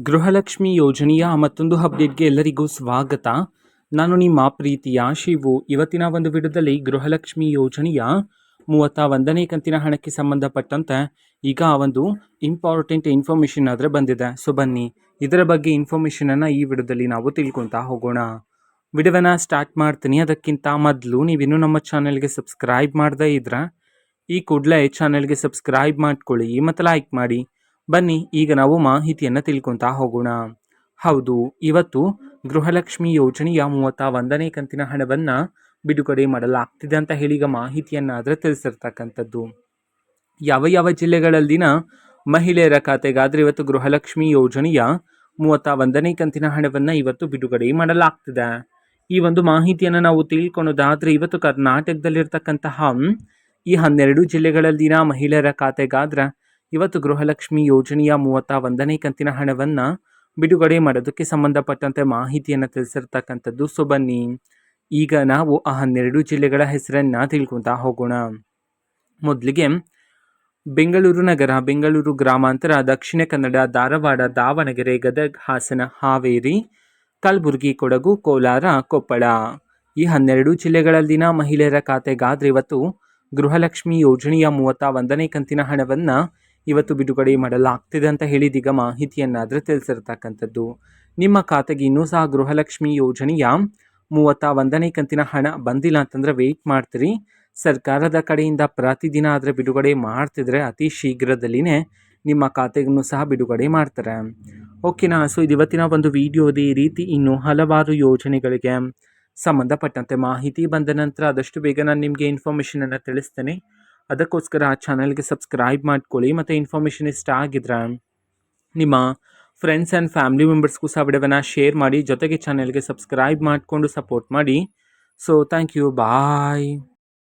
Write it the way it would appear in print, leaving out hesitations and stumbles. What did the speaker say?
ಗೃಹಲಕ್ಷ್ಮಿ ಯೋಜನೆಯ ಮತ್ತೊಂದು ಅಪ್ಡೇಟ್ಗೆ ಎಲ್ಲರಿಗೂ ಸ್ವಾಗತ. ನಾನು ನಿಮ್ಮ ಪ್ರೀತಿಯ ಶಿವು. ಇವತ್ತಿನ ಒಂದು ವಿಡಿಯೋದಲ್ಲಿ ಗೃಹಲಕ್ಷ್ಮಿ ಯೋಜನೆಯ 31ನೇ ಕಂತಿನ ಹಣಕ್ಕೆ ಸಂಬಂಧಪಟ್ಟಂತೆ ಈಗ ಒಂದು ಇಂಪಾರ್ಟೆಂಟ್ ಇನ್ಫಾರ್ಮೇಷನ್ ಆದರೆ ಬಂದಿದೆ. ಸೊ ಬನ್ನಿ ಇದರ ಬಗ್ಗೆ ಇನ್ಫಾರ್ಮೇಷನನ್ನು ಈ ವಿಡಿಯೋದಲ್ಲಿ ನಾವು ತಿಳ್ಕೊತಾ ಹೋಗೋಣ. ವಿಡಿಯೋವನ್ನು ಸ್ಟಾರ್ಟ್ ಮಾಡ್ತೀನಿ. ಅದಕ್ಕಿಂತ ಮೊದಲು ನೀವಿನ್ನೂ ನಮ್ಮ ಚಾನೆಲ್ಗೆ ಸಬ್ಸ್ಕ್ರೈಬ್ ಮಾಡದೇ ಇದ್ರೆ ಈ ಕೂಡಲೇ ಚಾನೆಲ್ಗೆ ಸಬ್ಸ್ಕ್ರೈಬ್ ಮಾಡ್ಕೊಳ್ಳಿ ಮತ್ತು ಲೈಕ್ ಮಾಡಿ. ಬನ್ನಿ ಈಗ ನಾವು ಮಾಹಿತಿಯನ್ನು ತಿಳ್ಕೊತಾ ಹೋಗೋಣ. ಹೌದು, ಇವತ್ತು ಗೃಹಲಕ್ಷ್ಮಿ ಯೋಜನೆಯ 31ನೇ ಕಂತಿನ ಹಣವನ್ನು ಬಿಡುಗಡೆ ಮಾಡಲಾಗ್ತಿದೆ ಅಂತ ಹೇಳಿ ಈಗ ಮಾಹಿತಿಯನ್ನಾದರೆ ತಿಳಿಸಿರ್ತಕ್ಕಂಥದ್ದು. ಯಾವ ಯಾವ ಜಿಲ್ಲೆಗಳಲ್ಲಿನ ಮಹಿಳೆಯರ ಖಾತೆಗಾದರೆ ಇವತ್ತು ಗೃಹಲಕ್ಷ್ಮಿ ಯೋಜನೆಯ 31ನೇ ಕಂತಿನ ಹಣವನ್ನು ಇವತ್ತು ಬಿಡುಗಡೆ ಮಾಡಲಾಗ್ತಿದೆ. ಈ ಒಂದು ಮಾಹಿತಿಯನ್ನು ನಾವು ತಿಳ್ಕೊಳೋದಾದರೆ ಇವತ್ತು ಕರ್ನಾಟಕದಲ್ಲಿರ್ತಕ್ಕಂತಹ ಈ 12 ಜಿಲ್ಲೆಗಳಲ್ಲಿನ ಮಹಿಳೆಯರ ಖಾತೆಗಾದ್ರೆ ಇವತ್ತು ಗೃಹಲಕ್ಷ್ಮಿ ಯೋಜನೆಯ 31ನೇ ಕಂತಿನ ಹಣವನ್ನು ಬಿಡುಗಡೆ ಮಾಡೋದಕ್ಕೆ ಸಂಬಂಧಪಟ್ಟಂತೆ ಮಾಹಿತಿಯನ್ನು ತಿಳಿಸಿರ್ತಕ್ಕಂಥದ್ದು. ಸೊ ಬನ್ನಿ ಈಗ ನಾವು ಆ 12 ಜಿಲ್ಲೆಗಳ ಹೆಸರನ್ನು ತಿಳ್ಕೊತಾ ಹೋಗೋಣ. ಮೊದಲಿಗೆ ಬೆಂಗಳೂರು ನಗರ, ಬೆಂಗಳೂರು ಗ್ರಾಮಾಂತರ, ದಕ್ಷಿಣ ಕನ್ನಡ, ಧಾರವಾಡ, ದಾವಣಗೆರೆ, ಗದಗ, ಹಾಸನ, ಹಾವೇರಿ, ಕಲಬುರಗಿ, ಕೊಡಗು, ಕೋಲಾರ, ಕೊಪ್ಪಳ. ಈ 12 ಜಿಲ್ಲೆಗಳಲ್ಲಿನ ಮಹಿಳೆಯರ ಖಾತೆಗಾದ್ರೆ ಇವತ್ತು ಗೃಹಲಕ್ಷ್ಮಿ ಯೋಜನೆಯ 31ನೇ ಕಂತಿನ ಹಣವನ್ನು ಇವತ್ತು ಬಿಡುಗಡೆ ಮಾಡಲಾಗ್ತಿದೆ ಅಂತ ಹೇಳಿದೀಗ ಮಾಹಿತಿಯನ್ನಾದರೆ ತಿಳಿಸಿರ್ತಕ್ಕಂಥದ್ದು. ನಿಮ್ಮ ಖಾತೆಗೆ ಇನ್ನೂ ಸಹ ಗೃಹಲಕ್ಷ್ಮಿ ಯೋಜನೆಯ 31ನೇ ಕಂತಿನ ಹಣ ಬಂದಿಲ್ಲ ಅಂತಂದರೆ ವೆಯ್ಟ್ ಮಾಡ್ತೀರಿ. ಸರ್ಕಾರದ ಕಡೆಯಿಂದ ಪ್ರತಿದಿನ ಆದರೆ ಬಿಡುಗಡೆ ಮಾಡ್ತಿದ್ರೆ ಅತಿ ಶೀಘ್ರದಲ್ಲಿನೇ ನಿಮ್ಮ ಖಾತೆಗೂ ಸಹ ಬಿಡುಗಡೆ ಮಾಡ್ತಾರೆ. ಓಕೆನಾ? ಸೊ ಇದು ಇವತ್ತಿನ ಒಂದು ವಿಡಿಯೋದ ಈ ರೀತಿ ಇನ್ನೂ ಹಲವಾರು ಯೋಜನೆಗಳಿಗೆ ಸಂಬಂಧಪಟ್ಟಂತೆ ಮಾಹಿತಿ ಬಂದ ನಂತರ ಆದಷ್ಟು ಬೇಗ ನಾನು ನಿಮಗೆ ಇನ್ಫಾರ್ಮೇಷನನ್ನು ತಿಳಿಸ್ತೇನೆ. ಅದಕ್ಕೋಸ್ಕರ ಆ ಚಾನಲ್ಗೆ ಸಬ್ಸ್ಕ್ರೈಬ್ ಮಾಡ್ಕೊಳ್ಳಿ ಮತ್ತು ಇನ್ಫಾರ್ಮೇಷನ್ ಇಷ್ಟ ಆಗಿದ್ರೆ ನಿಮ್ಮ ಫ್ರೆಂಡ್ಸ್ ಆ್ಯಂಡ್ ಫ್ಯಾಮಿಲಿ ಮೆಂಬರ್ಸ್ಗೂ ಸಹ ವಿಡಿಯೋವನ್ನು ಶೇರ್ ಮಾಡಿ. ಜೊತೆಗೆ ಚಾನಲ್ಗೆ ಸಬ್ಸ್ಕ್ರೈಬ್ ಮಾಡಿಕೊಂಡು ಸಪೋರ್ಟ್ ಮಾಡಿ. So thank you, bye.